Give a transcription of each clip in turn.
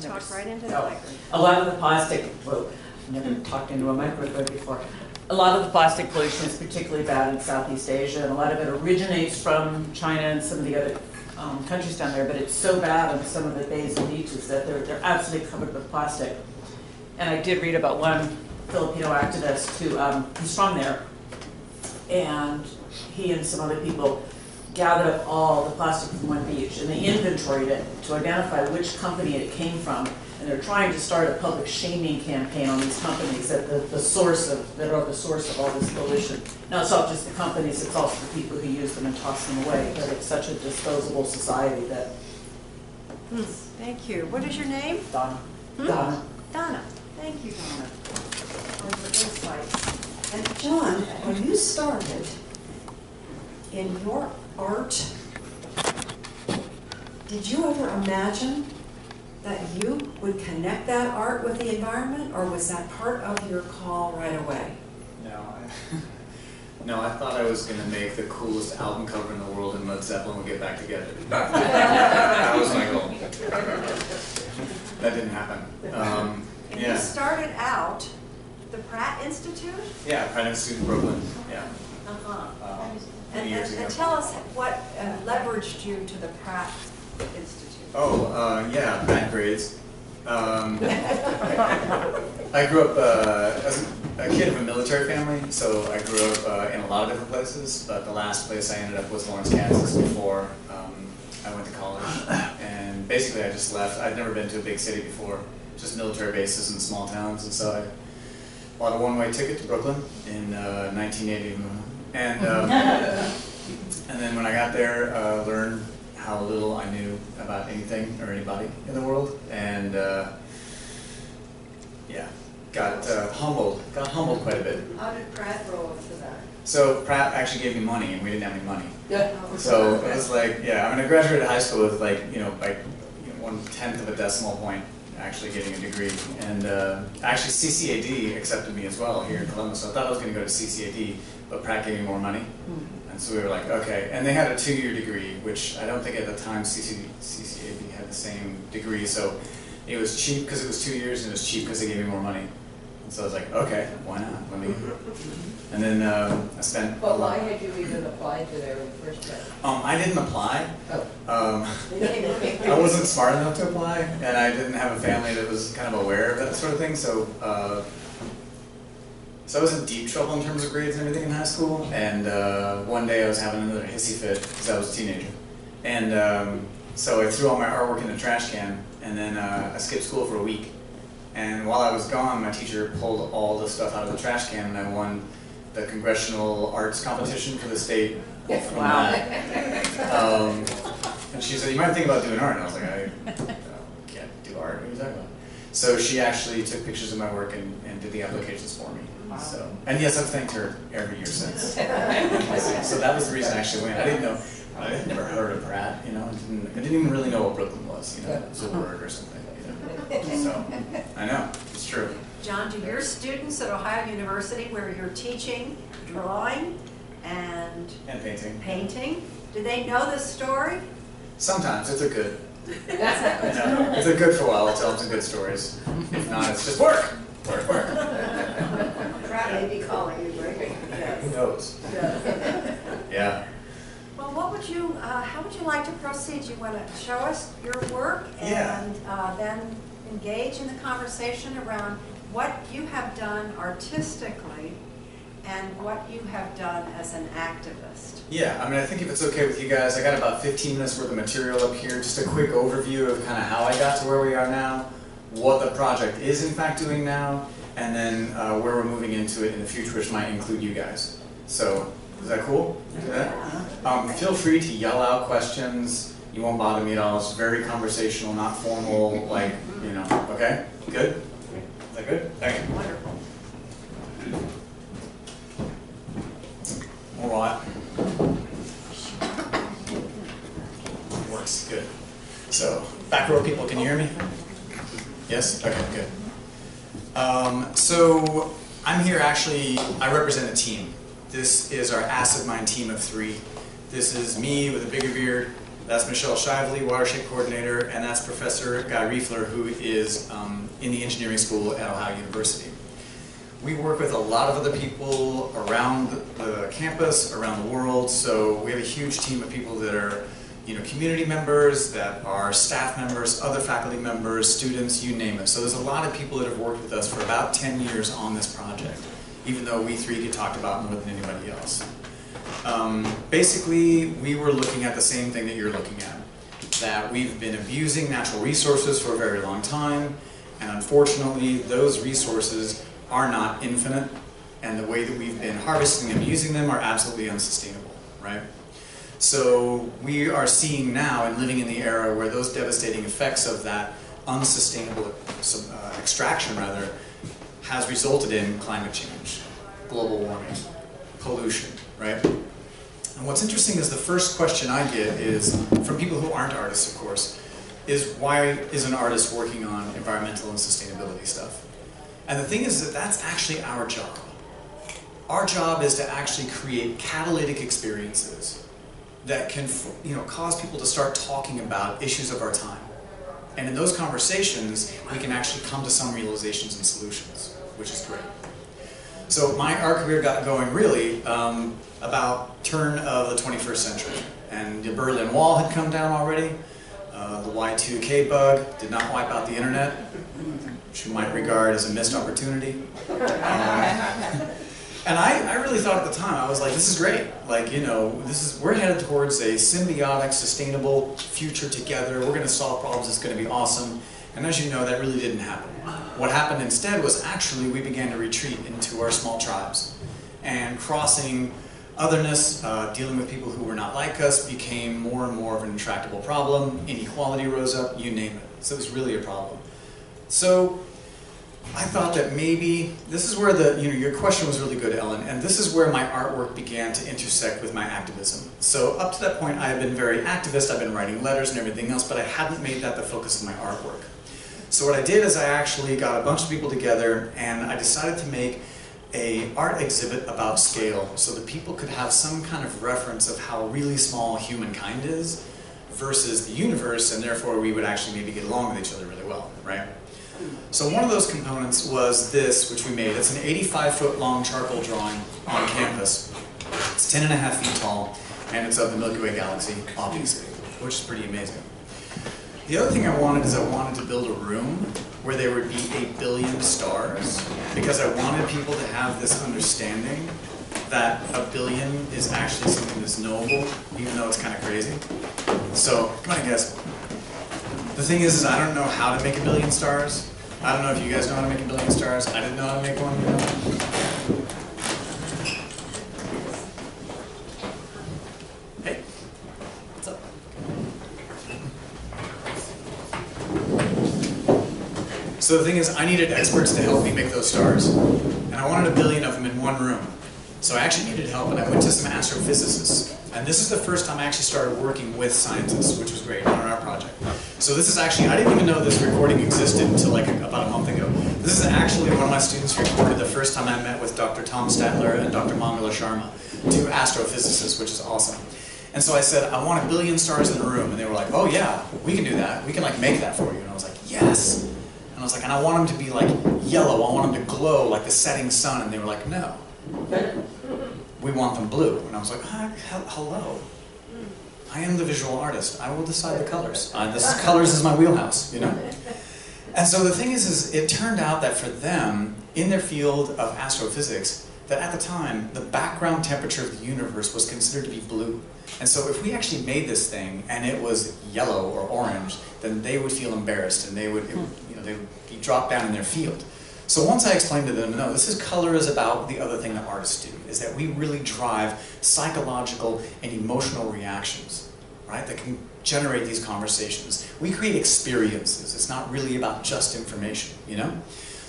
talk right into the No. microphone. A lot of the plastic, well, never talked into a microphone before. A lot of the plastic pollution is particularly bad in Southeast Asia, and a lot of it originates from China and some of the other countries down there, but it's so bad on some of the bays and beaches that they're absolutely covered with plastic. And I did read about one Filipino activist who, he's from there, and he and some other people gathered up all the plastic from one beach, and they inventoried it to identify which company it came from. And they're trying to start a public shaming campaign on these companies that are the source of all this pollution. Now, it's not just the companies; it's also the people who use them and toss them away. But it's such a disposable society that. Thank you. What is your name? Donna. Donna. Donna. Thank you, Donna, for your insights. And John, when you started in your art, did you ever imagine that you would connect that art with the environment, or was that part of your call right away? No, I thought I was going to make the coolest album cover in the world and Led Zeppelin would get back together. That was my goal. That didn't happen. And you started out the Pratt Institute? Yeah, Pratt Institute in Brooklyn. Yeah. And tell us what leveraged you to the Pratt Institute. Oh, yeah, bad grades. I grew up as a kid of a military family, so I grew up in a lot of different places, but the last place I ended up was Lawrence, Kansas before I went to college. And basically I just left. I'd never been to a big city before, just military bases and small towns, and so I bought a one-way ticket to Brooklyn in 1980. And then when I got there, learned how little I knew about anything or anybody in the world, and yeah, got humbled quite a bit. How did Pratt roll up to that? So Pratt actually gave me money, and we didn't have any money. Yeah. So it was like, yeah, I mean, I graduated high school with like, you know, 1/10 of a decimal point actually getting a degree, and actually CCAD accepted me as well here in Columbus. So I thought I was going to go to CCAD, but Pratt gave me more money. And so we were like, okay. And they had a 2-year degree, which I don't think at the time CCAD had the same degree. So it was cheap because it was 2 years, and it was cheap because they gave me more money. And so I was like, okay, why not? Let me. And then I spent. But why had you even applied to there in the first place? I didn't apply. Oh. I wasn't smart enough to apply, and I didn't have a family that was kind of aware of that sort of thing. So. So I was in deep trouble in terms of grades and everything in high school, and one day I was having another hissy fit because I was a teenager. And so I threw all my artwork in the trash can, and then I skipped school for a week. And while I was gone, my teacher pulled all the stuff out of the trash can, and I won the Congressional Arts Competition for the state. Wow. And she said, you might think about doing art. And I was like, I can't do art. What are you talking about? So she actually took pictures of my work and did the applications for me. So, and yes, I've thanked her every year since. So that was the reason I actually went. I didn't know, I had never heard of Pratt, you know. I didn't even really know what Brooklyn was, you know. It was a word or something, you know. So, I know, it's true. John, do your students at Ohio University, where you're teaching drawing and painting, do they know this story? Sometimes, if they're good. You know, if they're good for a while, I'll tell them some good stories. If not, it's just work. Work. Pratt may be calling you, right? Who knows? Yeah. Well, how would you like to proceed? You want to show us your work and then engage in the conversation around what you have done artistically and what you have done as an activist. Yeah, I mean, I think if it's okay with you guys, I got about 15 minutes worth of material up here, just a quick overview of kind of how I got to where we are now, what the project is in fact doing now, and then where we're moving into it in the future, which might include you guys. So, is that cool? Feel free to yell out questions. You won't bother me at all. It's very conversational, not formal, like, you know, okay? Good? Is that good? Okay. Wonderful. All right. Works, good. So, back row people, can you hear me? Yes? Okay, good. So, I'm here actually, I represent a team. This is our Acid Mind team of 3. This is me with a bigger beard. That's Michelle Shively, Watershed Coordinator, and that's Professor Guy Riefler, who is in the engineering school at Ohio University. We work with a lot of other people around the campus, around the world, so we have a huge team of people that are community members, that are staff members, other faculty members, students, you name it. So there's a lot of people that have worked with us for about 10 years on this project, even though we three get talked about more than anybody else. Basically, we were looking at the same thing that you're looking at, that we've been abusing natural resources for a very long time, and unfortunately, those resources are not infinite, and the way that we've been harvesting and using them are absolutely unsustainable, right? So we are seeing now and living in the era where those devastating effects of that unsustainable extraction, rather, has resulted in climate change, global warming, pollution, right? And what's interesting is the first question I get is, from people who aren't artists, of course, is why is an artist working on environmental and sustainability stuff? And the thing is that that's actually our job. Our job is to actually create catalytic experiences that can, cause people to start talking about issues of our time. And in those conversations, we can actually come to some realizations and solutions, which is great. So my art career got going really about turn of the 21st century. And the Berlin Wall had come down already. The Y2K bug did not wipe out the internet, which you might regard as a missed opportunity. And I really thought at the time, I was like, this is great. Like, we're headed towards a symbiotic, sustainable future together. We're going to solve problems. It's going to be awesome. And as you know, that really didn't happen. What happened instead was actually we began to retreat into our small tribes. And crossing otherness, dealing with people who were not like us, became more and more of an intractable problem. Inequality rose up, you name it. So it was really a problem. So I thought that maybe, this is where your question was really good, Ellen, and this is where my artwork began to intersect with my activism. So up to that point, I had been very activist, I've been writing letters and everything else, but I hadn't made that the focus of my artwork. So what I did is I actually got a bunch of people together and I decided to make an art exhibit about scale so that people could have some kind of reference of how really small humankind is versus the universe, and therefore we would actually maybe get along with each other really well, right? So one of those components was this, which we made. It's an 85-foot long charcoal drawing on campus. It's 10.5 feet tall, and it's of the Milky Way galaxy, obviously, which is pretty amazing. The other thing I wanted is I wanted to build a room where there would be 1 billion stars, because I wanted people to have this understanding that 1 billion is actually something that's knowable, even though it's kind of crazy. So, come on, guys. The thing is I don't know how to make 1 billion stars. I don't know if you guys know how to make 1 billion stars. I didn't know how to make one. Hey, what's up? So the thing is, I needed experts to help me make those stars. And I wanted 1 billion of them in one room. So I actually needed help, and I went to some astrophysicists. And this is the first time I actually started working with scientists, which was great on our project. So this is actually, I didn't even know this recording existed until like about a month ago. This is actually one of my students recorded the first time I met with Dr. Tom Statler and Dr. Mangala Sharma, 2 astrophysicists, which is awesome. And so I said, I want 1 billion stars in a room. And they were like, oh yeah, we can do that. We can like make that for you. And I was like, yes. And I was like, and I want them to be like yellow. I want them to glow like the setting sun. And they were like, no. We want them blue. And I was like, hello. I am the visual artist. I will decide the colors. Colors is my wheelhouse, And so the thing is it turned out that for them, in their field of astrophysics, that at the time, the background temperature of the universe was considered to be blue. And so if we actually made this thing and it was yellow or orange, then they would feel embarrassed and they would be dropped down in their field. So once I explained to them, no, color is about the other thing that artists do, is that we really drive psychological and emotional reactions, right, that can generate these conversations. We create experiences. It's not really about just information,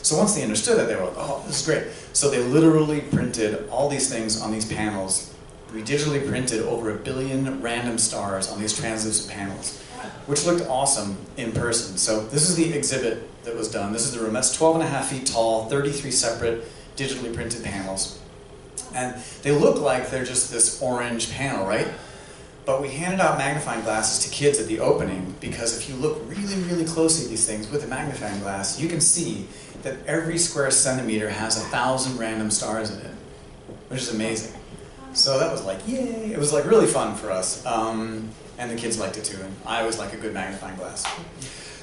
So once they understood that, they were like, oh, this is great. So they literally printed all these things on these panels. We digitally printed over 1 billion random stars on these translucent panels, which looked awesome in person. So this is the exhibit that was done. This is the room. That's 12.5 feet tall, 33 separate digitally printed panels. And they look like they're just this orange panel, right? But we handed out magnifying glasses to kids at the opening because if you look really, really closely at these things with a magnifying glass, you can see that every square centimeter has 1,000 random stars in it, which is amazing. So that was like, yay! It was like really fun for us. And the kids liked it too, and I always like a good magnifying glass.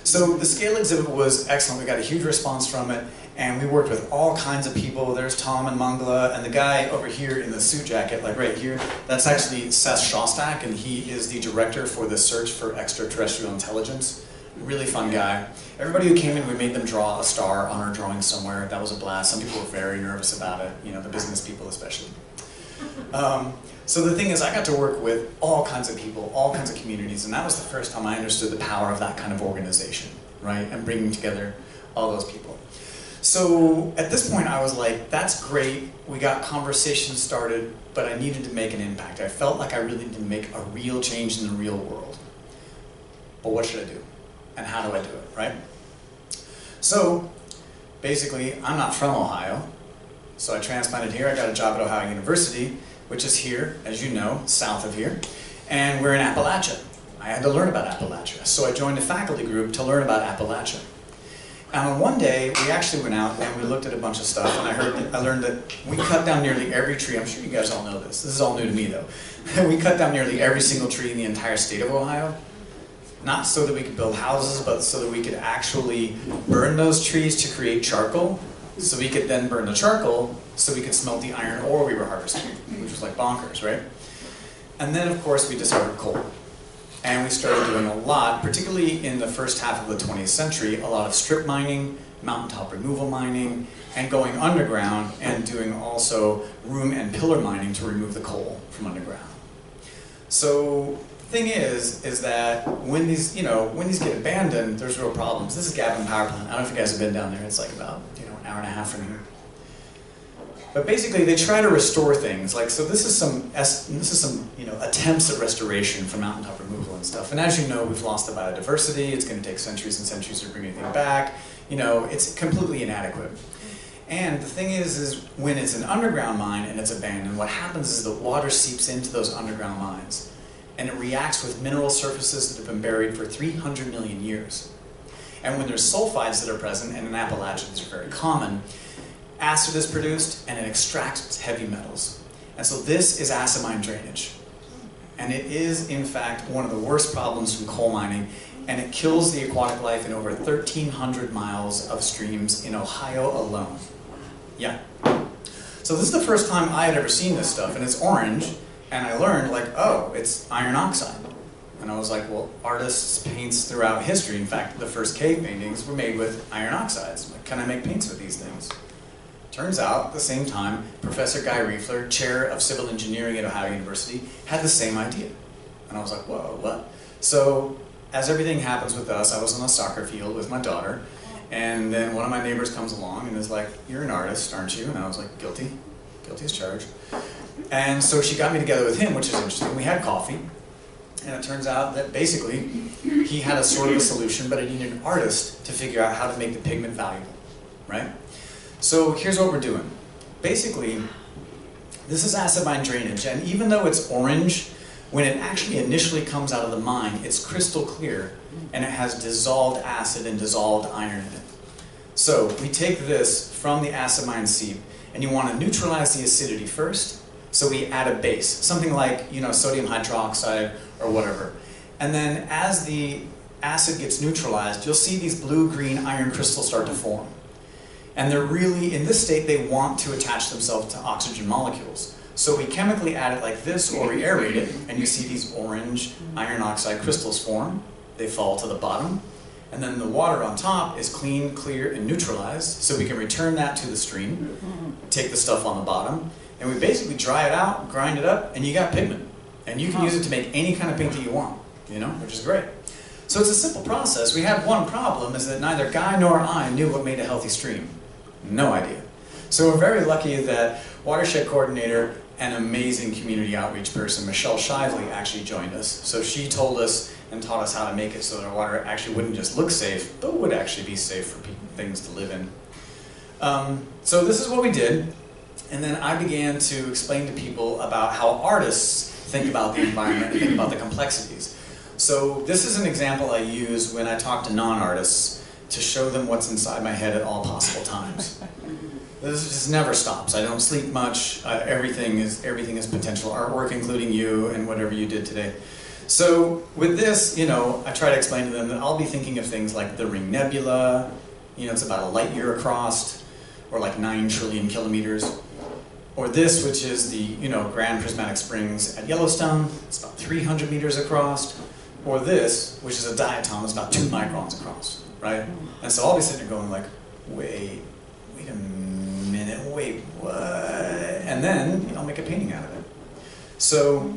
So the scale exhibit was excellent. We got a huge response from it, and we worked with all kinds of people. There's Tom and Mangala, and the guy over here in the suit jacket, like right here, that's actually Seth Shostak, and he is the director for the Search for Extraterrestrial Intelligence. Really fun guy. Everybody who came in, we made them draw a star on our drawing somewhere. That was a blast. Some people were very nervous about it, you know, the business people especially. So the thing is, I got to work with all kinds of people, all kinds of communities, and that was the first time I understood the power of that kind of organization, right? And bringing together all those people. So at this point, I was like, that's great. We got conversations started, but I needed to make an impact. I felt like I really needed to make a real change in the real world. But what should I do? And how do I do it, right? So basically, I'm not from Ohio. So I transplanted here. I got a job at Ohio University, which is here, as you know, south of here. And we're in Appalachia. I had to learn about Appalachia. So I joined a faculty group to learn about Appalachia. And one day, we actually went out and we looked at a bunch of stuff, and I learned that we cut down nearly every tree. I'm sure you guys all know this. This is all new to me, though. We cut down nearly every single tree in the entire state of Ohio. Not so that we could build houses, but so that we could actually burn those trees to create charcoal, so we could then burn the charcoal so we could smelt the iron ore we were harvesting, which was like bonkers, right? And then, of course, we discovered coal. And we started doing a lot, particularly in the first half of the 20th century, a lot of strip mining, mountaintop removal mining, and going underground and doing also room and pillar mining to remove the coal from underground. So the thing is that when these, when these get abandoned, there's real problems. This is Gavin Power Plant. I don't know if you guys have been down there. It's like about, an hour and a half from here. But basically, they try to restore things. Like, so this is some attempts at restoration for mountaintop removal and stuff. And as you know, we've lost the biodiversity. It's going to take centuries and centuries to bring anything back. It's completely inadequate. And the thing is when it's an underground mine and it's abandoned, what happens is the water seeps into those underground mines, and it reacts with mineral surfaces that have been buried for 300 million years. And when there's sulfides that are present, and in Appalachia these are very common, acid is produced and it extracts heavy metals. And so this is acid mine drainage. And it is, in fact, one of the worst problems from coal mining, and it kills the aquatic life in over 1,300 miles of streams in Ohio alone. Yeah. So this is the first time I had ever seen this stuff, and it's orange, and I learned, like, oh, it's iron oxide. And I was like, well, artists' paints throughout history, in fact, the first cave paintings were made with iron oxides. Can I make paints with these things? Turns out, at the same time, Professor Guy Riefler, chair of civil engineering at Ohio University, had the same idea. And I was like, whoa, what? So, as everything happens with us, I was on a soccer field with my daughter, and then one of my neighbors comes along and is like, you're an artist, aren't you? And I was like, guilty. Guilty as charged. And so she got me together with him, which is interesting. We had coffee. And it turns out that basically he had a sort of a solution, but it needed an artist to figure out how to make the pigment valuable, right? So here's what we're doing. Basically, this is acid mine drainage, and even though it's orange, when it actually initially comes out of the mine, it's crystal clear, and it has dissolved acid and dissolved iron in it. So we take this from the acid mine seep, and you want to neutralize the acidity first, so we add a base, something like sodium hydroxide or whatever. And then as the acid gets neutralized, you'll see these blue-green iron crystals start to form. And they're really, in this state, they want to attach themselves to oxygen molecules. So we chemically add it like this, or we aerate it, and you see these orange iron oxide crystals form. They fall to the bottom. And then the water on top is clean, clear, and neutralized, so we can return that to the stream, take the stuff on the bottom, and we basically dry it out, grind it up, and you got pigment. And you can use it to make any kind of paint that you want, which is great. So it's a simple process. We had one problem, is that neither Guy nor I knew what made a healthy stream. No idea. So we're very lucky that watershed coordinator and amazing community outreach person, Michelle Shively, actually joined us. So she told us and taught us how to make it so that our water actually wouldn't just look safe, but would actually be safe for things to live in. So this is what we did. And then I began to explain to people about how artists think about the environment, think about the complexities. So this is an example I use when I talk to non-artists to show them what's inside my head at all possible times. This just never stops. I don't sleep much. Everything is potential artwork, including you and whatever you did today. So with this, you know, I try to explain to them that I'll be thinking of things like the Ring Nebula, you know, it's about a light year across, or like 9 trillion kilometers. Or this, which is the, you know, Grand Prismatic Springs at Yellowstone, it's about 300 meters across. Or this, which is a diatom, it's about 2 microns across, right? And so I'll be sitting there going like, wait a minute, wait, what? And then, you know, I'll make a painting out of it. So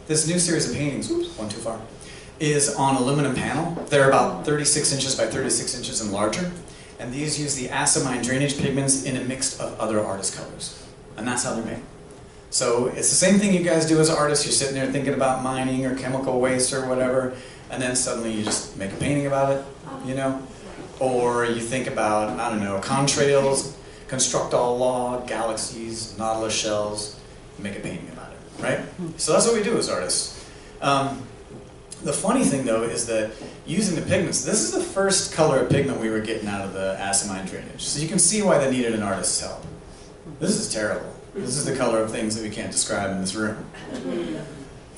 this new series of paintings, oops, one too far, is on aluminum panel. They're about 36 inches by 36 inches and larger. And these use the acid drainage pigments in a mix of other artist colors. And that's how they're made. So it's the same thing you guys do as artists. You're sitting there thinking about mining or chemical waste or whatever, and then suddenly you just make a painting about it, you know? Or you think about, I don't know, contrails, construct all law, galaxies, nautilus shells, make a painting about it, right? So that's what we do as artists. The funny thing though is that using the pigments, this is the first color of pigment we were getting out of the acid drainage. So you can see why they needed an artist's help. This is terrible. This is the color of things that we can't describe in this room.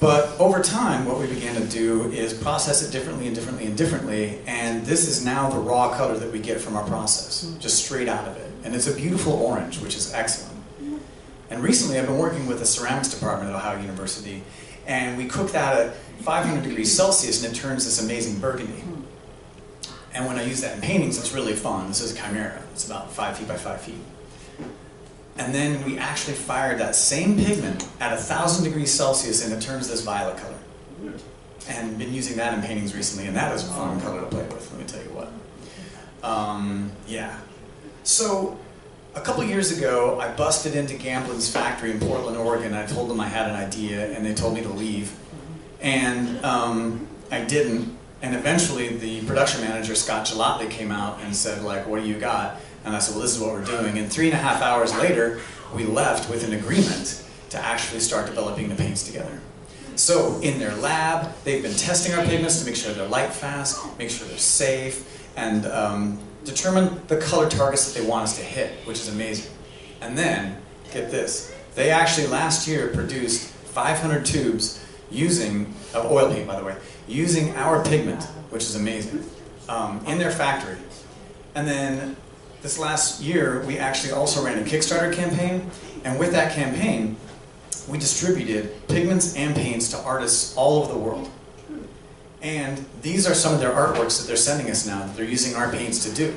But over time, what we began to do is process it differently and differently and differently, and this is now the raw color that we get from our process, just straight out of it. And it's a beautiful orange, which is excellent. And recently I've been working with the ceramics department at Ohio University, and we cook that at 500 degrees Celsius, and it turns this amazing burgundy. And when I use that in paintings, it's really fun. This is Chimera. It's about 5 feet by 5 feet. And then we actually fired that same pigment at 1,000 degrees Celsius, and it turns this violet color. And been using that in paintings recently, and that is a fun color to play with, let me tell you what. Yeah. So a couple years ago, I busted into Gamblin's factory in Portland, Oregon. I told them I had an idea, and they told me to leave. And I didn't. And eventually, the production manager, Scott Gelati, came out and said, like, what do you got? And I said, well, this is what we're doing. And 3.5 hours later, we left with an agreement to actually start developing the paints together. So in their lab, they've been testing our pigments to make sure they're light fast, make sure they're safe, and determine the color targets that they want us to hit, which is amazing. And then, get this, they actually last year produced 500 tubes using, of oil paint by the way, using our pigment, which is amazing, in their factory. And then this last year, we actually also ran a Kickstarter campaign, and with that campaign, we distributed pigments and paints to artists all over the world. And these are some of their artworks that they're sending us now, that they're using our paints to do.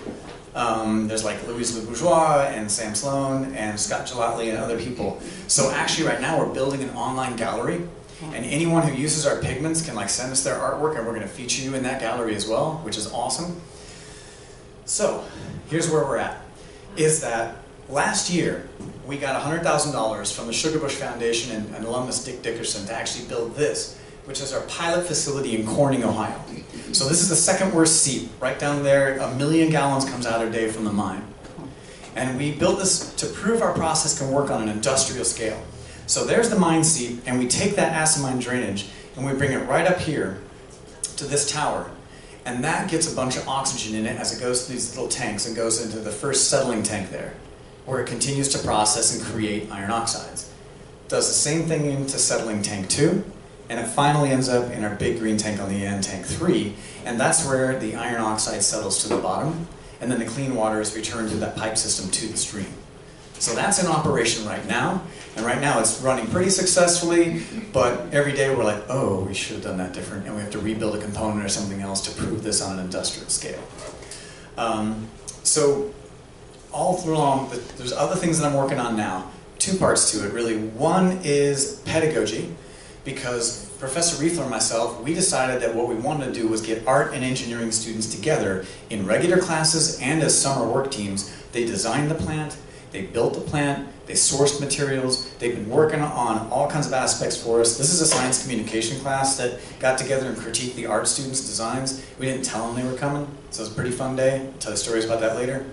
There's like Louise Le Bourgeois, and Sam Sloan, and Scott Gelati, and other people. So actually right now, we're building an online gallery, and anyone who uses our pigments can like send us their artwork, and we're gonna feature you in that gallery as well, which is awesome. So, here's where we're at, is that last year, we got $100,000 from the Sugarbush Foundation and alumnus Dick Dickerson to actually build this, which is our pilot facility in Corning, Ohio. So this is the second worst seep. Right down there, 1 million gallons comes out a day from the mine. And we built this to prove our process can work on an industrial scale. So there's the mine seep, and we take that acid mine drainage, and we bring it right up here to this tower. And that gets a bunch of oxygen in it as it goes through these little tanks and goes into the first settling tank there, where it continues to process and create iron oxides. Does the same thing into settling tank 2, and it finally ends up in our big green tank on the end, tank 3, and that's where the iron oxide settles to the bottom, and then the clean water is returned through that pipe system to the stream. So that's in operation right now, and right now it's running pretty successfully, but every day we're like, oh, we should have done that different, and we have to rebuild a component or something else to prove this on an industrial scale. So all through along, there's other things that I'm working on now. 2 parts to it, really. One is pedagogy, because Professor Riefler and myself, we decided that what we wanted to do was get art and engineering students together in regular classes and as summer work teams. They designed the plant, They built the plant, they sourced materials, they've been working on all kinds of aspects for us. This is a science communication class that got together and critiqued the art students' designs. We didn't tell them they were coming, so it was a pretty fun day. I'll tell you stories about that later.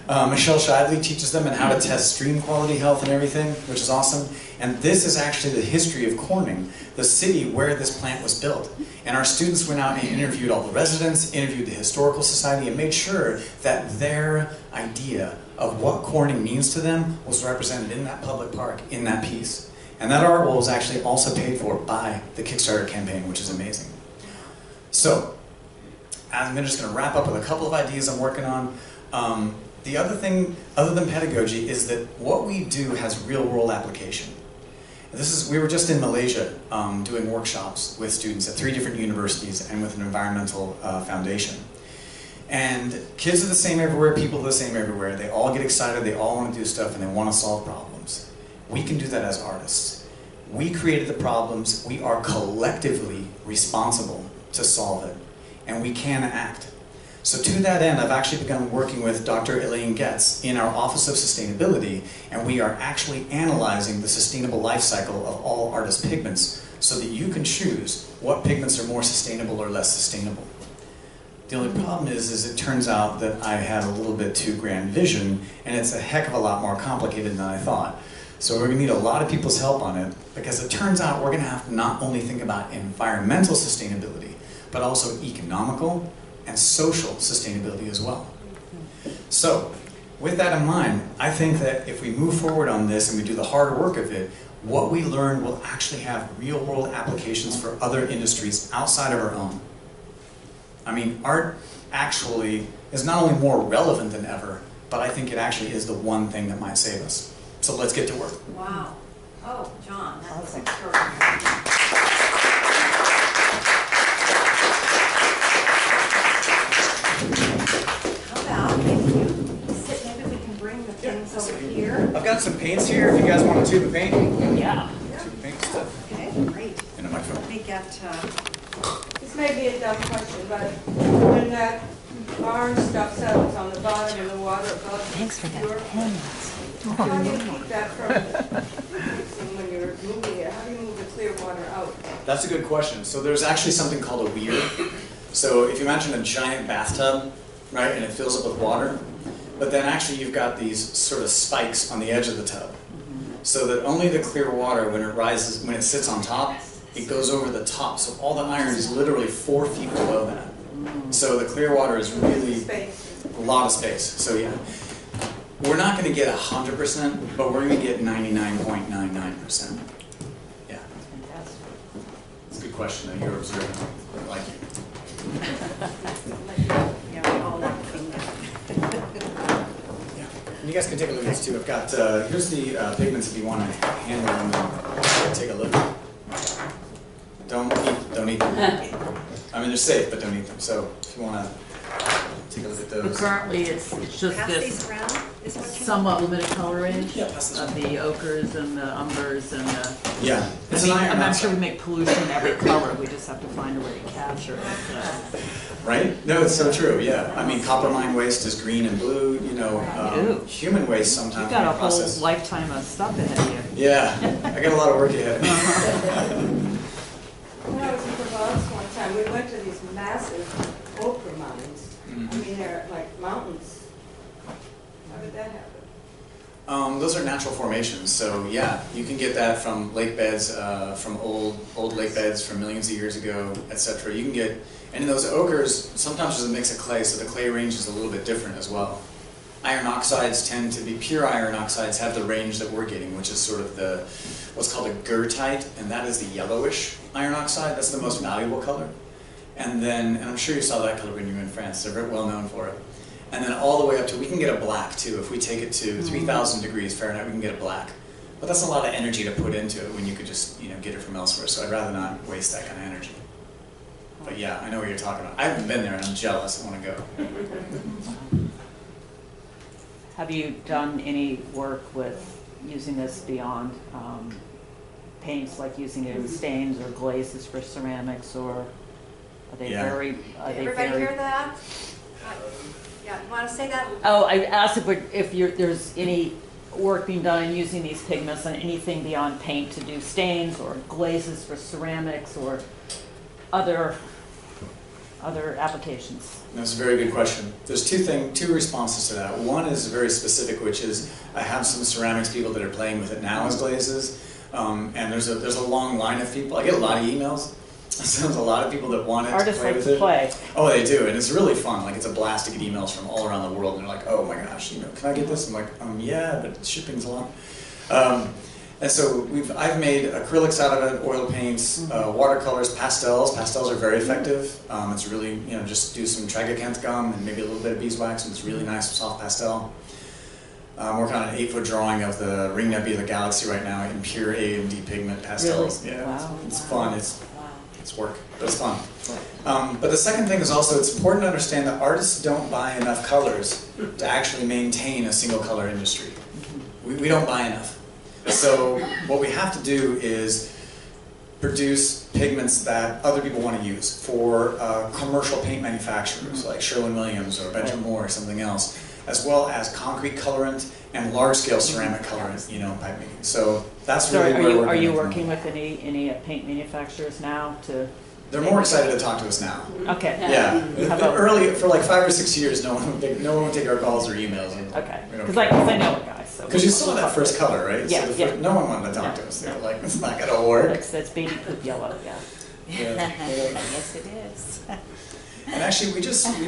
Michelle Shively teaches them how to test stream quality health and everything, which is awesome. And this is actually the history of Corning, the city where this plant was built. And our students went out and interviewed all the residents, interviewed the Historical Society, and made sure that their idea of what Corning means to them was represented in that public park, in that piece. And that art was actually also paid for by the Kickstarter campaign, which is amazing. So, I'm just going to wrap up with a couple of ideas I'm working on. The other thing, other than pedagogy, is that what we do has real-world application. We were just in Malaysia doing workshops with students at 3 different universities and with an environmental foundation. And kids are the same everywhere, people are the same everywhere. They all get excited, they all want to do stuff, and they want to solve problems. We can do that as artists. We created the problems, we are collectively responsible to solve it, and we can act. So to that end, I've actually begun working with Dr. Elaine Getz in our Office of Sustainability, and we are actually analyzing the sustainable life cycle of all artist pigments so that you can choose what pigments are more sustainable or less sustainable. The only problem is it turns out that I had a little bit too grand vision, and it's a heck of a lot more complicated than I thought. So we're going to need a lot of people's help on it, because it turns out we're going to have to not only think about environmental sustainability, but also economical and social sustainability as well. So, with that in mind, I think that if we move forward on this and we do the hard work of it, what we learn will actually have real-world applications for other industries outside of our own. I mean, art actually is not only more relevant than ever, but I think it actually is the one thing that might save us. So let's get to work. Wow. Oh, John, that's Awesome. extraordinary. How about if you sit, maybe we can bring the things over here. I've got some paints here if you guys want a tube of paint. Yeah. Tube of paint stuff. Okay, great. And a microphone. Let me get, This may be a dumb question, but when that orange stuff settles on the bottom of the water above Thanks for that your pen. how do you keep that from mixing when you're moving it? How do you move the clear water out? That's a good question. So there's actually something called a weir. So if you imagine a giant bathtub, right, and it fills up with water, but then actually you've got these sort of spikes on the edge of the tub, so that only the clear water, when it rises, when it sits on top, it goes over the top. So all the iron is literally 4 feet below that. So the clear water is really Space. a lot of space. So yeah, we're not going to get 100%, but we're going to get 99.99%. Yeah. It's a good question though. You're observing. I like you. yeah, we all like finger. Yeah. And you guys can take a look at this too. I've got, here's the pigments if you want to handle them. Take a look. Don't eat them. I mean, they're safe, but don't eat them. So if you want to take a look at But those. currently, it's just Pass this these around, is what you somewhat limited color range Yeah, pass this of one. the ochres and the umbers and the. Yeah, it's I an mean, iron I'm sure we oxide. make pollution every color. We just have to find a way to capture it. Right? No, it's so true, yeah. I mean, copper mine waste is green and blue, you know. Ew. Human waste sometimes You've got a when you whole process. lifetime of stuff ahead of you. Yeah, I got a lot of work ahead of me. When I was in Provence one time, we went to these massive ochre mines. I mean, they're like mountains. How did that happen? Those are natural formations, so yeah, you can get that from lake beds, from old lake beds from millions of years ago, etc. You can get, and in those ochres, sometimes there's a mix of clay, so the clay range is a little bit different as well. Iron oxides tend to be, pure iron oxides have the range that we're getting, which is sort of the, what's called a goethite, and that is the yellowish iron oxide. That's the most valuable color. And then, and I'm sure you saw that color when you were in France, they're very well known for it. And then all the way up to, we can get a black too. If we take it to 3,000 degrees Fahrenheit, we can get a black. But that's a lot of energy to put into it when you could just, you know, get it from elsewhere. So I'd rather not waste that kind of energy. But yeah, I know what you're talking about. I haven't been there and I'm jealous. I want to go. Have you done any work with using this beyond paints, like using it in stains or glazes for ceramics, or are they Yeah. very? Are Did they everybody very? hear that? Yeah, you want to say that? Oh, I asked if there's any work being done on using these pigments on anything beyond paint to do stains or glazes for ceramics or other applications? That's a very good question. There's two responses to that. One is very specific, which is I have some ceramics people that are playing with it now as glazes, and there's a long line of people. I get a lot of emails. So there's a lot of people that want it to play with it. Play. Oh, they do, and it's really fun. Like, it's a blast to get emails from all around the world, and they're like, "Oh my gosh, can I get this?" I'm like, "Yeah, but shipping's long." And so I've made acrylics out of it, oil paints, watercolors, pastels. Pastels are very effective. It's really, just do some tragacanth gum and maybe a little bit of beeswax, and it's really nice, soft pastel. I'm working on an 8-foot drawing of the Ring Nebula Galaxy right now in pure A and D pigment pastels. Really? Yeah, Wow. it's fun. It's work, but it's fun. But the second thing is also it's important to understand that artists don't buy enough colors to actually maintain a single color industry. We don't buy enough. So what we have to do is produce pigments that other people want to use for commercial paint manufacturers like Sherwin-Williams or Benjamin Moore or something else, as well as concrete colorant and large-scale ceramic colorant, pipe making. So that's really where we're working. Are you working with any paint manufacturers now to? They're more excited to talk to us now. Okay. Yeah. Early, for like 5 or 6 years, no one would take our calls or emails. Okay. Because I know a guy. Because you saw that first color, right? Yeah. So no one wanted to talk to us. They were like, "It's not gonna work." That's baby poop yellow. Yeah. Yes, it is. And actually, we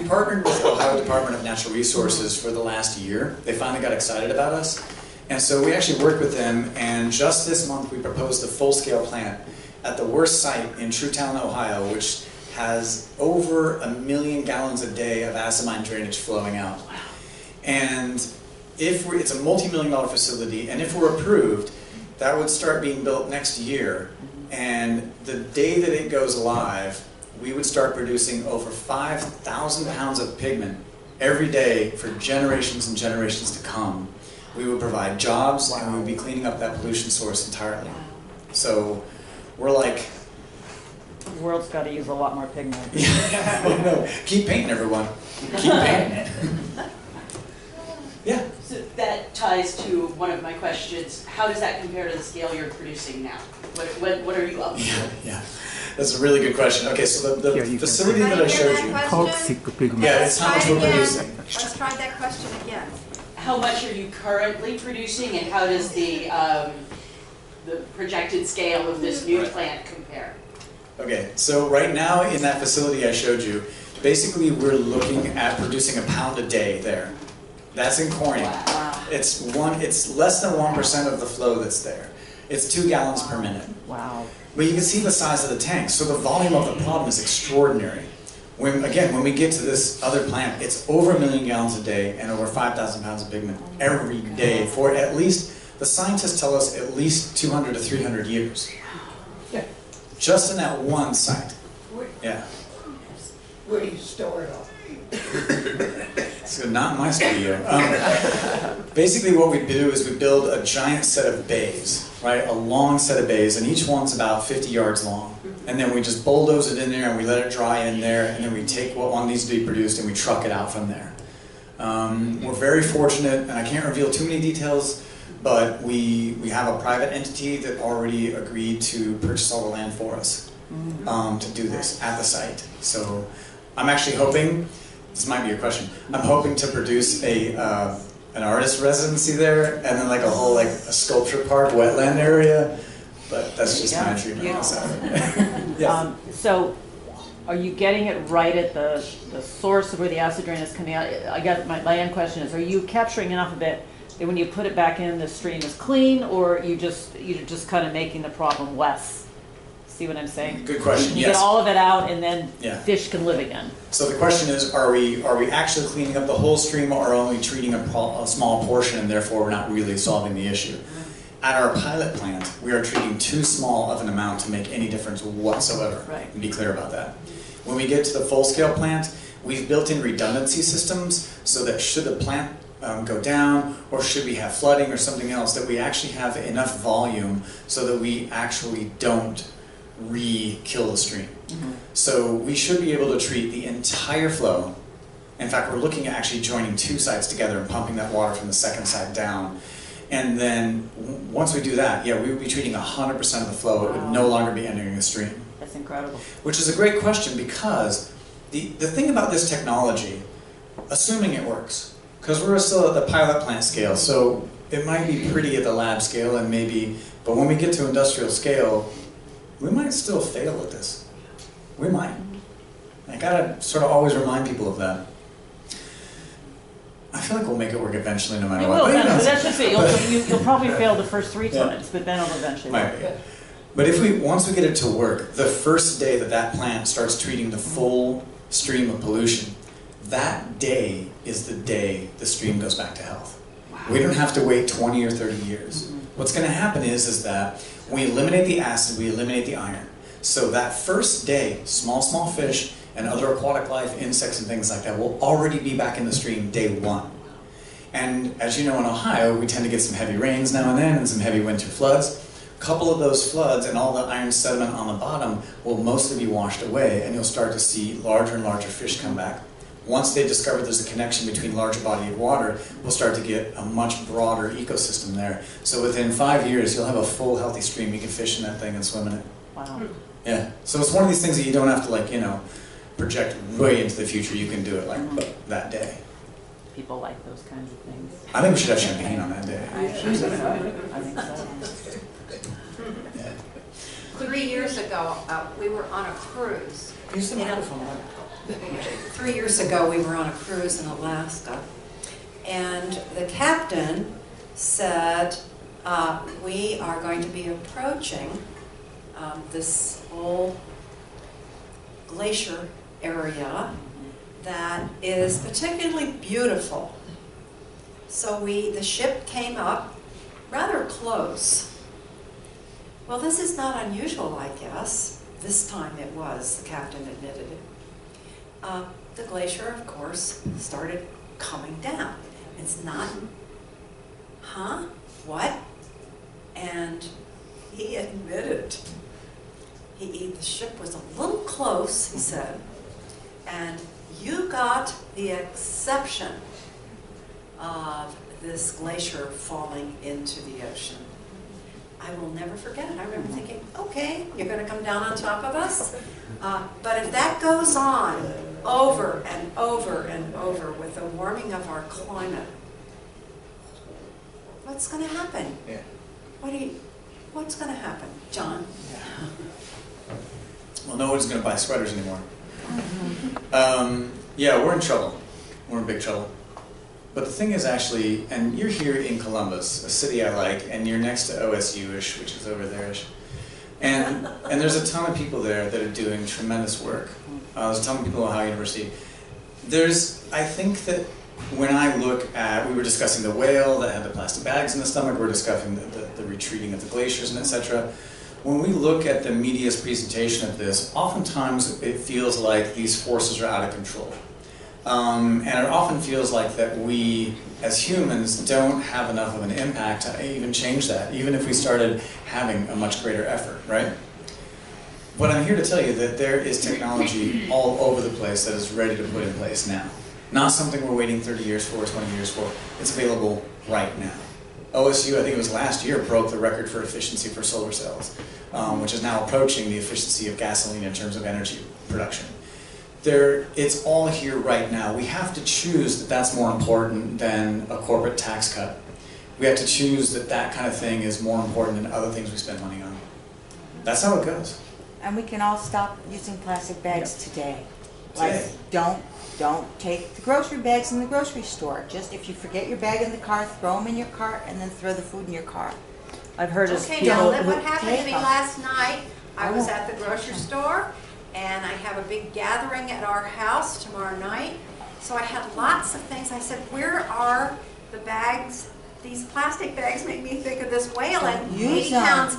partnered with the Ohio Department of Natural Resources for the last year. They finally got excited about us. And so we actually worked with them, and just this month we proposed a full-scale plant at the worst site in Truetown, Ohio, which has over 1 million gallons a day of acid mine drainage flowing out. Wow. And it's a multi-million-dollar facility, and if we're approved, that would start being built next year. And the day that it goes live, we would start producing over 5,000 pounds of pigment every day for generations and generations to come. We would provide jobs, and we would be cleaning up that pollution source entirely. So we're like... The world's got to use a lot more pigment. Yeah, I know. Keep painting, everyone. Keep painting. Yeah. So that ties to one of my questions. How does that compare to the scale you're producing now? What are you up to? Yeah. That's a really good question. Okay, so the facility that I showed you. Yeah, it's how much we're producing. Let's try that question again. How much are you currently producing, and how does the projected scale of this new plant compare? Okay, so right now in that facility I showed you, basically we're looking at producing 1 pound a day there. That's in Corning. Wow. It's less than 1% of the flow that's there. It's 2 gallons per minute. Wow. But you can see the size of the tank, so the volume of the problem is extraordinary. When we get to this other plant, it's over 1 million gallons a day and over 5,000 pounds of pigment every day for at least, the scientists tell us, at least 200 to 300 years. Yeah. Just in that one site. Yeah. Where do you store it all? So not in my studio. Basically what we do is we build a giant set of bays, right? A long set of bays, and each one's about 50 yards long. And then we just bulldoze it in there and we let it dry in there, and then we take what one needs to be produced and we truck it out from there. We're very fortunate, and I can't reveal too many details, but we have a private entity that already agreed to purchase all the land for us to do this at the site. So I'm actually hoping, this might be a question, I'm hoping to produce an artist residency there, and then like a whole a sculpture park, wetland area, but that's just my dream. Yeah. So are you getting it right at the source of where the acid drain is coming out? I guess my end question is, are you capturing enough of it that when you put it back in, the stream is clean, or you're just kind of making the problem less? See what I'm saying? Good question. You yes. get all of it out, and then Yeah. fish can live again. So the question is, are we actually cleaning up the whole stream, or only treating a small portion, and therefore we're not really solving the issue? At our pilot plant, we are treating too small of an amount to make any difference whatsoever. Right. And be clear about that. When we get to the full-scale plant, we've built in redundancy systems so that should the plant go down, or should we have flooding or something else, that we actually have enough volume so that we actually don't re-kill the stream. So we should be able to treat the entire flow. In fact, we're looking at actually joining 2 sites together and pumping that water from the second site down. And then once we do that, yeah, we would be treating 100% of the flow. It would no longer be entering the stream. That's incredible. Which is a great question, because the thing about this technology, assuming it works, because we're still at the pilot plant scale, so it might be pretty at the lab scale and maybe, but when we get to industrial scale, we might still fail at this. We might. I gotta sort of always remind people of that. I feel like we'll make it work eventually, no matter You what. will, But but that's just it. You'll probably fail the first 3 Yeah. times, but then it'll eventually Might work. be. But if once we get it to work, the first day that that plant starts treating the full stream of pollution, that day is the day the stream goes back to health. We don't have to wait 20 or 30 years. What's going to happen is that we eliminate the acid, we eliminate the iron. So that first day, small fish and other aquatic life, insects and things like that, will already be back in the stream day 1. And as you know, in Ohio, we tend to get some heavy rains now and then and some heavy winter floods. A couple of those floods and all the iron sediment on the bottom will mostly be washed away, and you'll start to see larger and larger fish come back. Once they discover there's a connection between larger body of water, we'll start to get a much broader ecosystem there. So within 5 years, you'll have a full, healthy stream. You can fish in that thing and swim in it. Wow. Yeah. So it's one of these things that you don't have to, like, you know, project way into the future. You can do it like that day. People like those kinds of things. I think we should have champagne on that day. I think so. I think so. 3 years ago, we were on a cruise. Use the microphone. 3 years ago, we were on a cruise in Alaska, and the captain said, we are going to be approaching this whole glacier area that is particularly beautiful. So the ship came up rather close. Well, this is not unusual, I guess. This time it was, the captain admitted it. The glacier, of course, started coming down. It's not, huh? What? And he admitted. The ship was a little close, he said, and you got the exception of this glacier falling into the ocean. I will never forget it. I remember thinking, okay, you're going to come down on top of us? But if that goes on over and over and over with the warming of our climate, what's going to happen? Yeah. What's going to happen, John? Well, nobody's going to buy sweaters anymore. Yeah, we're in trouble. We're in big trouble. But the thing is actually, and you're here in Columbus, a city I like, and you're next to OSU-ish, which is over there-ish. And there's a ton of people there that are doing tremendous work. There's a ton of people at Ohio University. I think that when I look at, we were discussing the whale that had the plastic bags in the stomach, we're discussing the retreating of the glaciers and etc. When we look at the media's presentation of this, oftentimes it feels like these forces are out of control. And it often feels like that we, as humans, don't have enough of an impact to even change that, even if we started having a much greater effort, right? But I'm here to tell you that there is technology all over the place that is ready to put in place now. Not something we're waiting 30 years for, 20 years for. It's available right now. OSU, I think it was last year, broke the record for efficiency for solar cells, which is now approaching the efficiency of gasoline in terms of energy production. It's all here right now. We have to choose that that's more important than a corporate tax cut. We have to choose that that kind of thing is more important than other things we spend money on. That's how it goes. And we can all stop using plastic bags today. Like, don't take the grocery bags in the grocery store. Just if you forget your bag in the car, throw them in your cart and then throw the food in your car. I've heard of Okay, people now who, what happened to me take 'em. last night, I was at the grocery store, and I have a big gathering at our house tomorrow night. So I had lots of things. I said, where are the bags? These plastic bags make me think of this whale, and Use 80 them. pounds,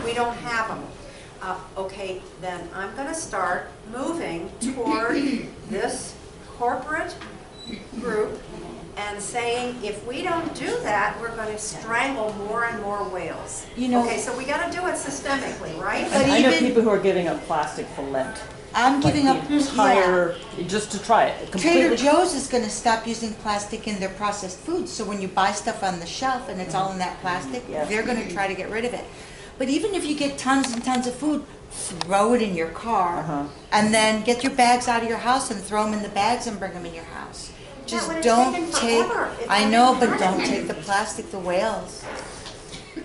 we don't have them. Okay, then I'm gonna start moving toward this corporate group and saying, if we don't do that, we're gonna strangle more and more whales. You know- Okay, so we gotta do it systemically, right? But I know even- people who are giving up plastic for Lent. I'm like giving up, the entire, just to try it Trader completely. Joe's is gonna stop using plastic in their processed foods, so when you buy stuff on the shelf and it's all in that plastic, Yeah. they're gonna try to get rid of it. But even if you get tons and tons of food, throw it in your car, and then get your bags out of your house and throw them in the bags and bring them in your house. Just would have don't taken take, forever. It I wouldn't know, have but hurt don't anything. take the plastic, the whales.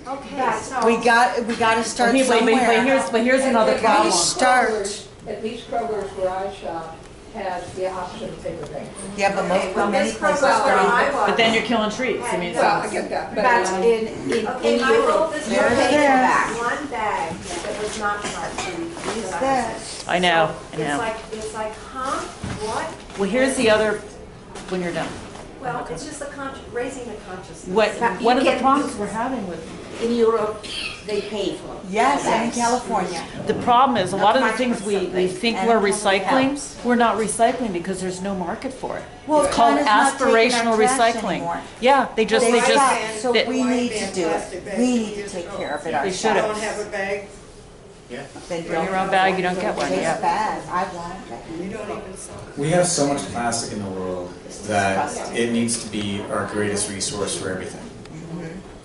Okay, so. We gotta start But somewhere. here's another We gotta problem. start. At least Kroger's where I shop has the option of paper bag. Yeah, but Okay, well, many this places Kroger's where don't. I was. But then you're killing trees, I mean, Well, I so. get that, But but Okay, in Michael, Europe, this is There it okay, is. one bag that was not charged. Use that. I know, I So, know. It's like, huh, what? Well, here's the other, when you're done. Well, it's just raising the consciousness. One of the problems we're having with, in Europe, they pay for it. Yes, and in California. the problem is, a lot of the things we think And we're public recycling, health. we're not recycling because there's no market for it. Well, It's called China's not taking our aspirational trash recycling. anymore. Yeah, they just, They they just, stopped, so they- we need to do it. We need to take care of it They should ourselves. have. have a bag, Yeah. Then Bring your own bag, you don't get one, It's yeah. bad, I won't. you don't even sell. We have so much plastic in the world that it needs to be our greatest resource for everything.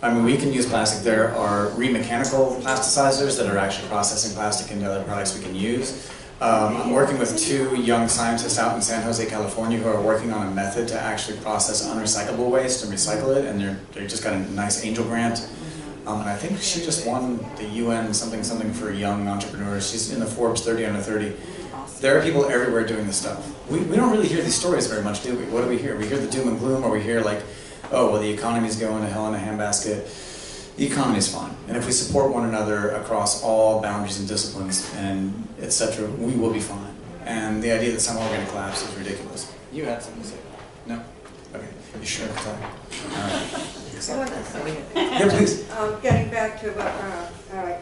I mean, we can use plastic. There are remechanical plasticizers that are actually processing plastic into other products we can use. I'm working with 2 young scientists out in San Jose, California, who are working on a method to actually process unrecyclable waste and recycle it, and they just got a nice angel grant. And I think she just won the UN something for young entrepreneurs. She's in the Forbes 30 under 30. There are people everywhere doing this stuff. We don't really hear these stories very much, do we? What do we hear? We hear the doom and gloom, or we hear like, oh, well, the economy's going to hell in a handbasket. The economy's fine. And if we support one another across all boundaries and disciplines, and etc., we will be fine. And the idea that somehow we're going to collapse is ridiculous. You had something to say? No? Okay. You sure? All right. Yeah, please. Getting back to what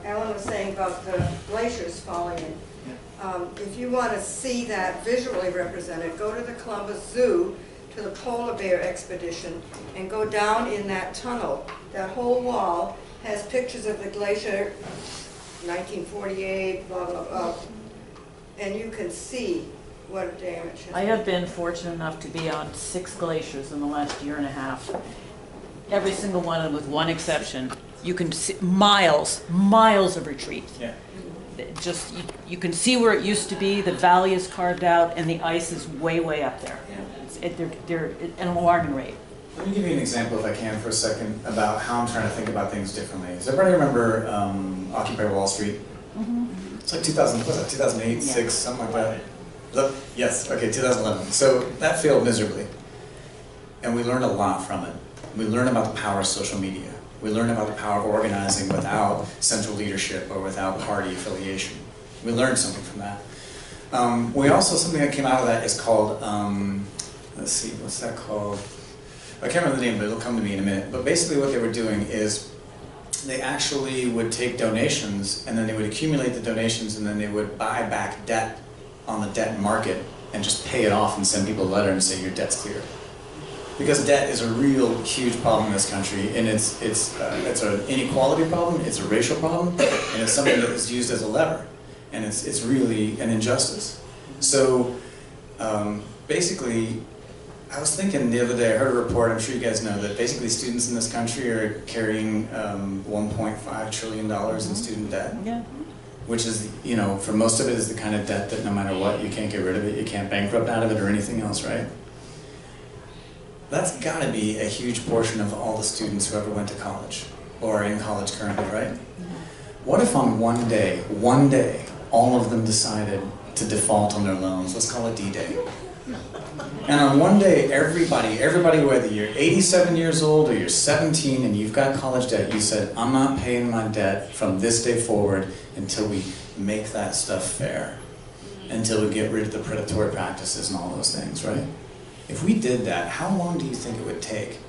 Alan was saying about the glaciers falling in. If you want to see that visually represented, go to the Columbus Zoo, to the polar bear expedition, and go down in that tunnel. That whole wall has pictures of the glacier, 1948, blah, blah, blah. And you can see what damage has I have been fortunate enough to be on 6 glaciers in the last year and a half. Every single one of them, with one exception, you can see miles of retreat. Yeah. Just, you can see where it used to be, the valley is carved out, and the ice is way up there. They're at an alarming rate. Let me give you an example, if I can, for a second, about how I'm trying to think about things differently. Does everybody remember Occupy Wall Street? It's like 2008, 6, something like that. Look, yes, okay, 2011. So that failed miserably. And we learned a lot from it. We learned about the power of social media. We learned about the power of organizing without central leadership or without party affiliation. We learned something from that. We also, something that came out of that is called, let's see, what's that called? I can't remember the name, but it'll come to me in a minute. But basically what they were doing is they actually would take donations, and then they would accumulate the donations, and then they would buy back debt on the debt market and just pay it off and send people a letter and say your debt's clear. Because debt is a real huge problem in this country, and it's an inequality problem, it's a racial problem, and it's something that is used as a lever, and it's really an injustice. So basically, I was thinking the other day, I heard a report, I'm sure you guys know, that basically students in this country are carrying $1.5 trillion in student debt. Yeah. Which is, you know, for most of it is the kind of debt that no matter what, you can't get rid of it, you can't bankrupt out of it or anything else, right? That's got to be a huge portion of all the students who ever went to college or are in college currently, right? What if on one day, all of them decided to default on their loans? Let's call it D-Day. And on one day, everybody, whether you're 87 years old or you're 17 and you've got college debt, you said, I'm not paying my debt from this day forward until we make that stuff fair, until we get rid of the predatory practices and all those things, right? If we did that, how long do you think it would take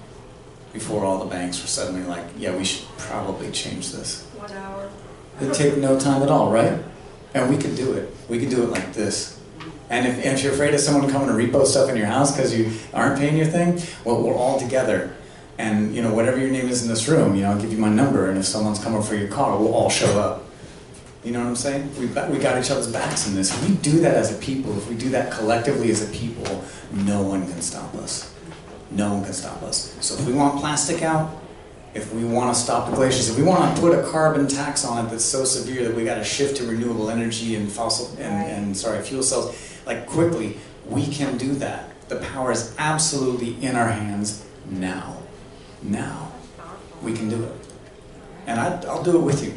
before all the banks were suddenly like, yeah, we should probably change this? 1 hour. It'd take no time at all, right? And we could do it. We could do it like this. And if you're afraid of someone coming to repo stuff in your house because you aren't paying your thing, well, we're all together. And, you know, whatever your name is in this room, you know, I'll give you my number, and if someone's coming for your car, we'll all show up. You know what I'm saying? We got each other's backs in this. If we do that as a people, if we do that collectively as a people, no one can stop us. No one can stop us. So if we want plastic out, if we want to stop the glaciers, if we want to put a carbon tax on it that's so severe that we got to shift to renewable energy and fuel cells, like quickly, we can do that. The power is absolutely in our hands now. Now, we can do it, and I'll do it with you.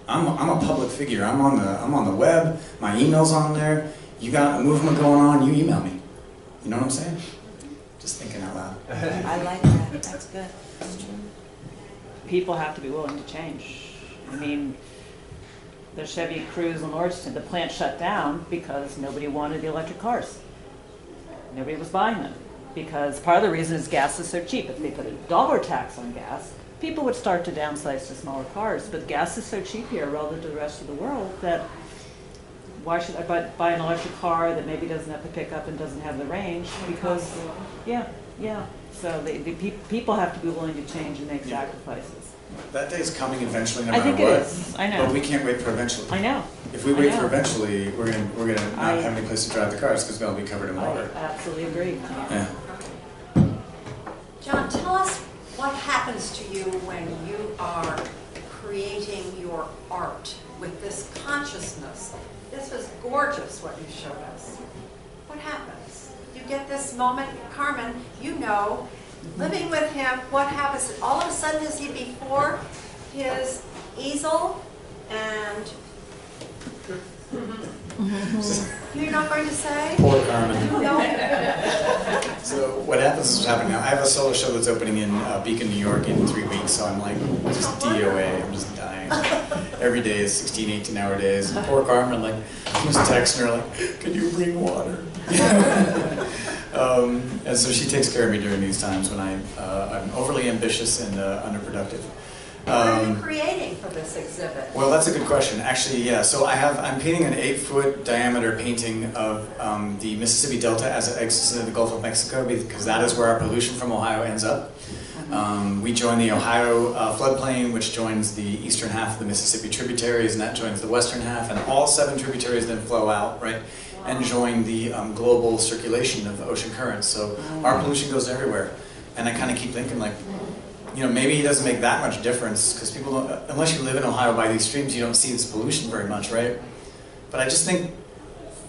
I'm a public figure. I'm on the web. My email's on there. You got a movement going on. You email me. You know what I'm saying? Just thinking out loud. I like that. That's good. That's true. People have to be willing to change. I mean, the Chevy Cruze in Lordstown, the plant shut down because nobody wanted the electric cars. Nobody was buying them because part of the reason is gas is so cheap. If they put $1 tax on gas, people would start to downsize to smaller cars. But gas is so cheap here relative to the rest of the world that why should I buy an electric car that maybe doesn't have the pickup and doesn't have the range? Because, yeah. So people have to be willing to change and make sacrifices. That day's coming eventually, no I matter think what. it is. I know. But we can't wait for eventually. I know. If we wait I for know. eventually, we're gonna not have any place to drive the cars because they'll be covered in water. I absolutely agree. Yeah. John, tell us what happens to you when you are creating your art with this consciousness. This was gorgeous what you showed us. What happens? You get this moment, Carmen, you know, living with him, what happens? All of a sudden is he before his easel and you're not going to say? Poor Carmen. No. So what happens is what's happening now. I have a solo show that's opening in Beacon, New York in 3 weeks, so I'm like just DOA. I'm just dying. Every day is 16, 18-hour days. And poor Carmen, like, I'm just texting her like, can you bring water? And so she takes care of me during these times when I'm overly ambitious and underproductive. What are you creating for this exhibit? Well, that's a good question. Actually, yeah. So I'm painting an 8-foot diameter painting of the Mississippi Delta as it exits into the Gulf of Mexico because that is where our pollution from Ohio ends up. We join the Ohio floodplain, which joins the eastern half of the Mississippi tributaries, and that joins the western half, and all 7 tributaries then flow out, right, and join the global circulation of ocean currents. So our pollution goes everywhere. And I kind of keep thinking, like, you know, maybe it doesn't make that much difference because people don't, unless you live in Ohio by these streams, you don't see this pollution very much, right? But I just think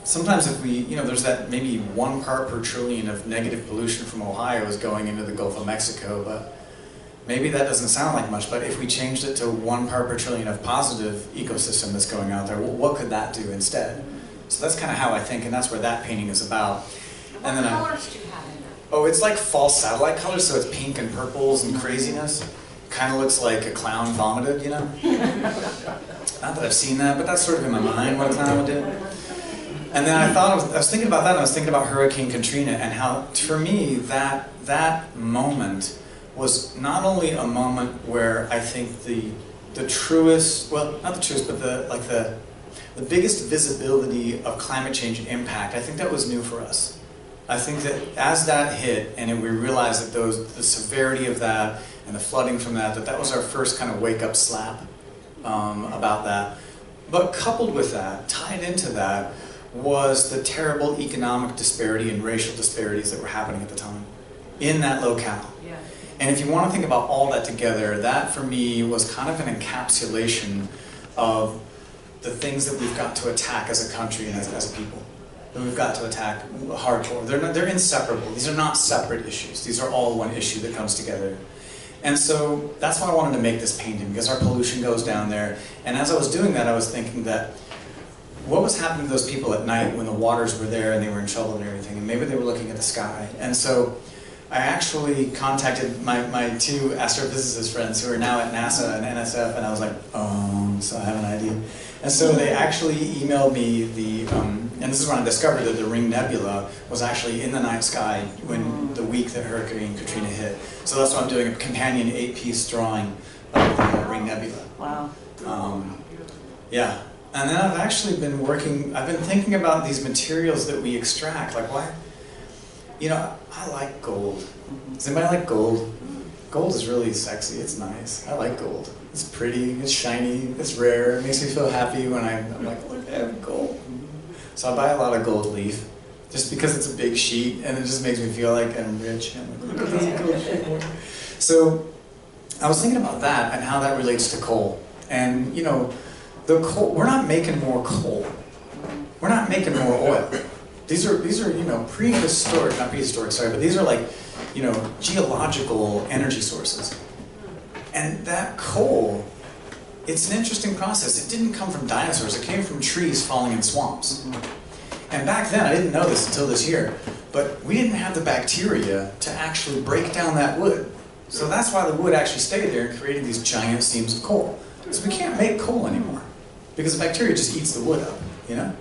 sometimes if we, you know, there's that maybe 1 part per trillion of negative pollution from Ohio is going into the Gulf of Mexico, but maybe that doesn't sound like much, but if we changed it to 1 part per trillion of positive ecosystem that's going out there, what could that do instead? So that's kind of how I think, and that's where that painting is about. What And then colors do you have in there? Oh, it's like false satellite colors, so it's pink and purples and craziness. Kind of looks like a clown vomited, you know? Not that I've seen that, but that's sort of in my mind what a clown would do. And then I was thinking about that, and I was thinking about Hurricane Katrina, and how, for me, that moment was not only a moment where I think the truest, well, not the truest, but the biggest visibility of climate change impact, I think that was new for us. I think that as that hit, and we realized that the severity of that and the flooding from that was our first kind of wake-up slap about that. But coupled with that, tied into that, was the terrible economic disparity and racial disparities that were happening at the time in that locale. Yeah. And if you want to think about all that together, that for me was kind of an encapsulation of the things that we've got to attack as a country and as a people. That we've got to attack hardcore. They're inseparable. These are not separate issues. These are all one issue that comes together. And so that's why I wanted to make this painting, because our pollution goes down there. And as I was doing that, I was thinking that what was happening to those people at night when the waters were there and they were in trouble and everything, and maybe they were looking at the sky. And so I actually contacted my 2 astrophysicist friends who are now at NASA and NSF, and I was like, so I have an idea. And so they actually emailed me and this is when I discovered that the Ring Nebula was actually in the night sky when the week that Hurricane Katrina hit. So that's why I'm doing a companion 8-piece drawing of the Ring Nebula. Wow. Yeah. And then I've actually been thinking about these materials that we extract. Like, why? You know, I like gold. Does anybody like gold? Gold is really sexy. It's nice. I like gold. It's pretty, it's shiny, it's rare. It makes me feel happy when I'm like, look, I have gold. So I buy a lot of gold leaf, just because it's a big sheet, and it just makes me feel like I'm rich. I'm like, look at this gold sheet. So I was thinking about that and how that relates to coal. And you know, the coal, we're not making more coal. We're not making more oil. These are you know, prehistoric, not prehistoric, sorry, but these are like, you know, geological energy sources. And that coal, it's an interesting process. It didn't come from dinosaurs, it came from trees falling in swamps. And back then, I didn't know this until this year, but we didn't have the bacteria to actually break down that wood. So that's why the wood actually stayed there and created these giant seams of coal. So we can't make coal anymore, because the bacteria just eats the wood up, you know?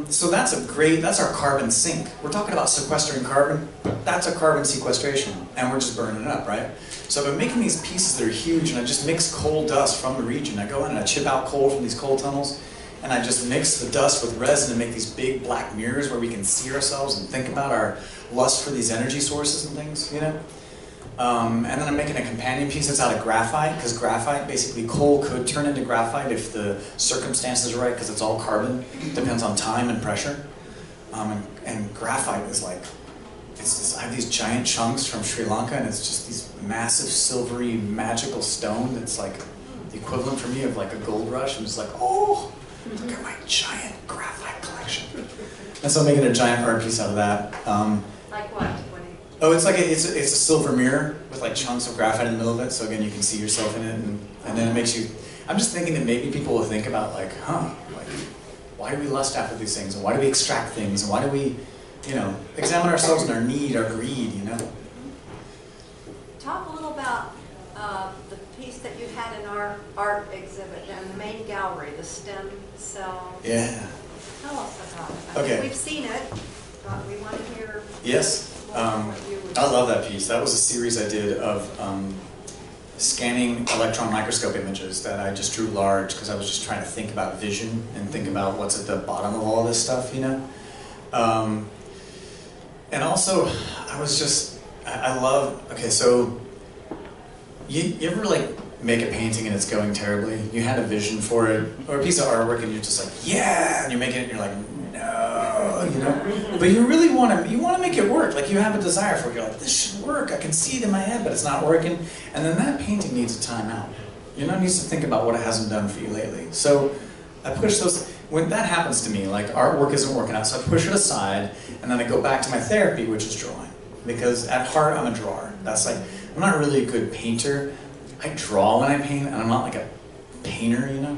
So that's our carbon sink. We're talking about sequestering carbon. That's a carbon sequestration, and we're just burning it up, right? So I've been making these pieces that are huge, and I just mix coal dust from the region. I go in and I chip out coal from these coal tunnels, and I just mix the dust with resin and make these big black mirrors where we can see ourselves and think about our lust for these energy sources and things, you know? And then I'm making a companion piece that's out of graphite, because graphite, basically coal could turn into graphite if the circumstances are right, because it's all carbon. It depends on time and pressure. And graphite is like, I have these giant chunks from Sri Lanka, and it's just these massive silvery magical stone that's like the equivalent for me of like a gold rush. I'm just like, oh, look at my giant graphite collection. And so I'm making a giant art piece out of that. Like what? Oh, it's like it's a silver mirror with like chunks of graphite in the middle of it. So again, you can see yourself in it, and then it makes you. I'm just thinking that maybe people will think about like, like, why do we lust after these things, and why do we extract things, and why do we, you know, examine ourselves and our need, our greed, you know? Talk a little about the piece that you had in our art exhibit in the main gallery, the stem cell. Yeah. Tell us about it. Okay. We've seen it, but we want to hear. Yes. I love that piece. That was a series I did of scanning electron microscope images that I just drew large because I was just trying to think about vision and think about what's at the bottom of all this stuff, you know? And also, I love, okay, so you ever like make a painting and it's going terribly? You had a vision for it, or a piece of artwork and you're just like, yeah, and you're making it and you're like, no, you know? But you really want to make it work. Like you have a desire for it. You're like, this should work. I can see it in my head, but it's not working. And then that painting needs a timeout. You know, it needs to think about what it hasn't done for you lately. So I push those, when that happens to me, like artwork isn't working out, so I push it aside, and then I go back to my therapy, which is drawing. Because at heart, I'm a drawer. That's like, I'm not really a good painter. I draw when I paint, and I'm not like a painter, you know?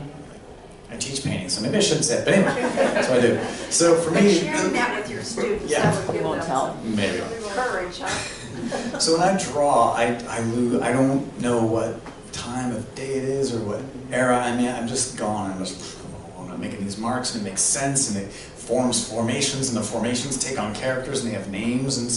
I teach painting, so maybe I shouldn't say it, but anyway, that's what I do. So for me... Sharing that with your students, yeah. that would give them some maybe. courage, huh? So when I draw, I don't know what time of day it is or what era I'm in. I'm just gone. I'm making these marks, and it makes sense, and it forms formations, and the formations take on characters, and they have names, and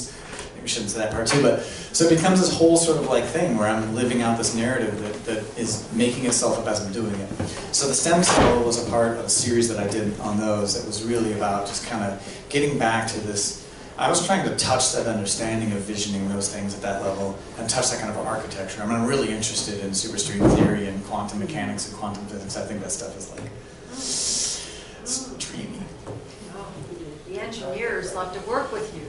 maybe I shouldn't say that part too, but so it becomes this whole sort of like thing where I'm living out this narrative that is making itself up as I'm doing it. So the stem cell was a part of a series that I did on those that was really about just kind of getting back to this. I was trying to touch that understanding of visioning those things at that level and touch that kind of architecture. I mean, I'm really interested in superstring theory and quantum mechanics and quantum physics. I think that stuff is like, it's dreamy. The engineers love to work with you.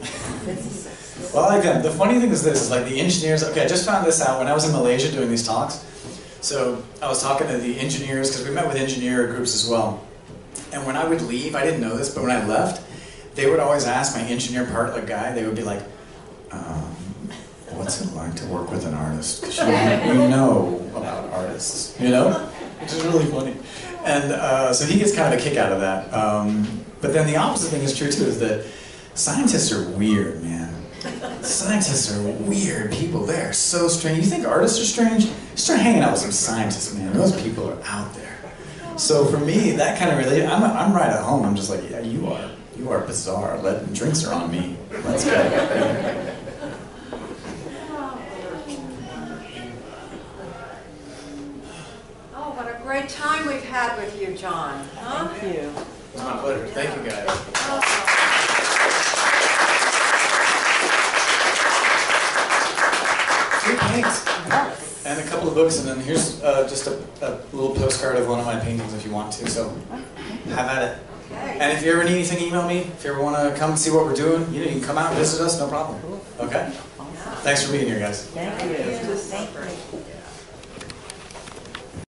Well, like the funny thing is this, is like the engineers, okay, I just found this out when I was in Malaysia doing these talks. So I was talking to the engineers, because we met with engineer groups as well. And when I would leave, I didn't know this, but when I left, they would always ask my engineer partner guy, they would be like, what's it like to work with an artist? Because you know about artists, you know? Which is really funny. And so he gets kind of a kick out of that. But then the opposite thing is true too, is that scientists are weird, man. Scientists are weird people. They're so strange. You think artists are strange? Start hanging out with some scientists, man. Those people are out there. So for me, that kind of really, I'm right at home. I'm just like, yeah, you are bizarre. Drinks are on me. Let's go. Oh, what a great time we've had with you, John. Huh? Thank you. It's my pleasure. Thank you, guys. Three paints. And a couple couple of books, and then here's just a little postcard of one of my paintings if you want to. So have at it. Okay. And if you ever need anything, email me. If you ever want to come see what we're doing, you can come out and visit us, no problem. Okay? Thanks for being here, guys. Thank you. Thank you.